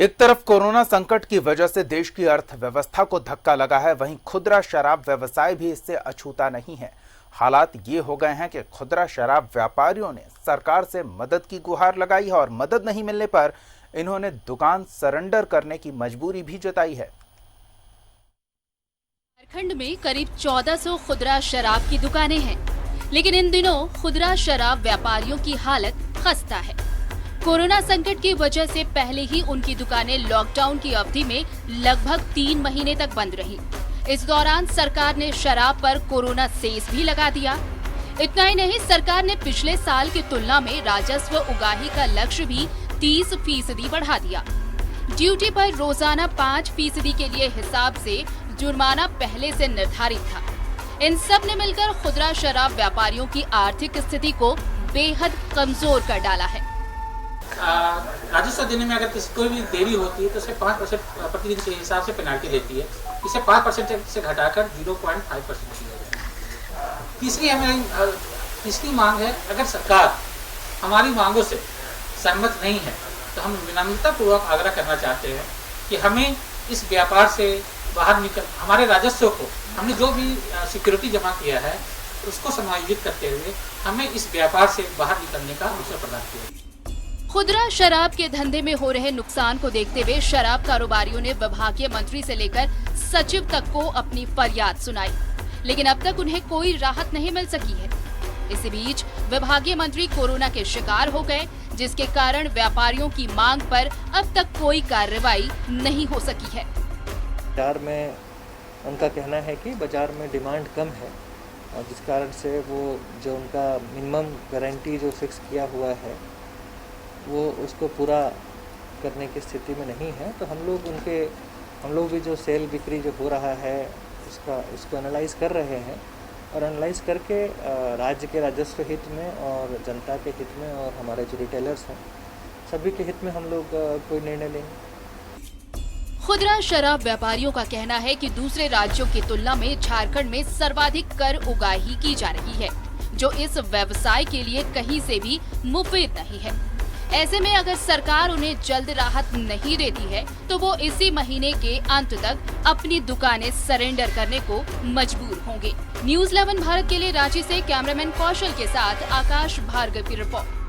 एक तरफ कोरोना संकट की वजह से देश की अर्थव्यवस्था को धक्का लगा है, वहीं खुदरा शराब व्यवसाय भी इससे अछूता नहीं है। हालात ये हो गए हैं कि खुदरा शराब व्यापारियों ने सरकार से मदद की गुहार लगाई है और मदद नहीं मिलने पर इन्होंने दुकान सरेंडर करने की मजबूरी भी जताई है। झारखंड में करीब 1400 खुदरा शराब की दुकानें हैं, लेकिन इन दिनों खुदरा शराब व्यापारियों की हालत खस्ता है। कोरोना संकट की वजह से पहले ही उनकी दुकानें लॉकडाउन की अवधि में लगभग 3 महीने तक बंद रही। इस दौरान सरकार ने शराब पर कोरोना सेस भी लगा दिया। इतना ही नहीं, सरकार ने पिछले साल की तुलना में राजस्व उगाही का लक्ष्य भी 30% बढ़ा दिया। ड्यूटी पर रोजाना 5% के लिए हिसाब से जुर्माना पहले से निर्धारित था। इन सब ने मिलकर खुदरा शराब व्यापारियों की आर्थिक स्थिति को बेहद कमजोर कर डाला है। राजस्व देने में अगर किसी कोई भी देरी होती है तो उसे 5% प्रतिदिन के हिसाब से पेनाल्टी देती है। इसे 5% से घटाकर 0.5% किया जाए। तीसरी मांग है, अगर सरकार हमारी मांगों से सहमत नहीं है तो हम विनम्रता पूर्वक आग्रह करना चाहते हैं कि हमें इस व्यापार से बाहर निकल, हमारे राजस्व को हमने जो भी सिक्योरिटी जमा किया है उसको समायोजित करते हुए हमें इस व्यापार से बाहर निकलने का अवसर प्रदान किया। खुदरा शराब के धंधे में हो रहे नुकसान को देखते हुए शराब कारोबारियों ने विभागीय मंत्री से लेकर सचिव तक को अपनी फरियाद सुनाई, लेकिन अब तक उन्हें कोई राहत नहीं मिल सकी है। इसी बीच विभागीय मंत्री कोरोना के शिकार हो गए, जिसके कारण व्यापारियों की मांग पर अब तक कोई कार्रवाई नहीं हो सकी है। बाजार में उनका कहना है कि बाजार में डिमांड कम है और जिस कारण से वो जो उनका मिनिमम गारंटी जो फिक्स किया हुआ है वो उसको पूरा करने की स्थिति में नहीं है। तो हम लोग भी जो सेल बिक्री जो हो रहा है उसको एनालाइज कर रहे हैं और एनालाइज करके राज्य के राजस्व हित में और जनता के हित में और हमारे जो रिटेलर्स हैं सभी के हित में हम लोग कोई निर्णय लेंगे। खुदरा शराब व्यापारियों का कहना है कि दूसरे राज्यों की तुलना में झारखंड में सर्वाधिक कर उगाही की जा रही है, जो इस व्यवसाय के लिए कहीं से भी मुफीद नहीं है। ऐसे में अगर सरकार उन्हें जल्द राहत नहीं देती है तो वो इसी महीने के अंत तक अपनी दुकानें सरेंडर करने को मजबूर होंगे। न्यूज़ 11 भारत के लिए रांची से कैमरामैन कौशल के साथ आकाश भार्गव की रिपोर्ट।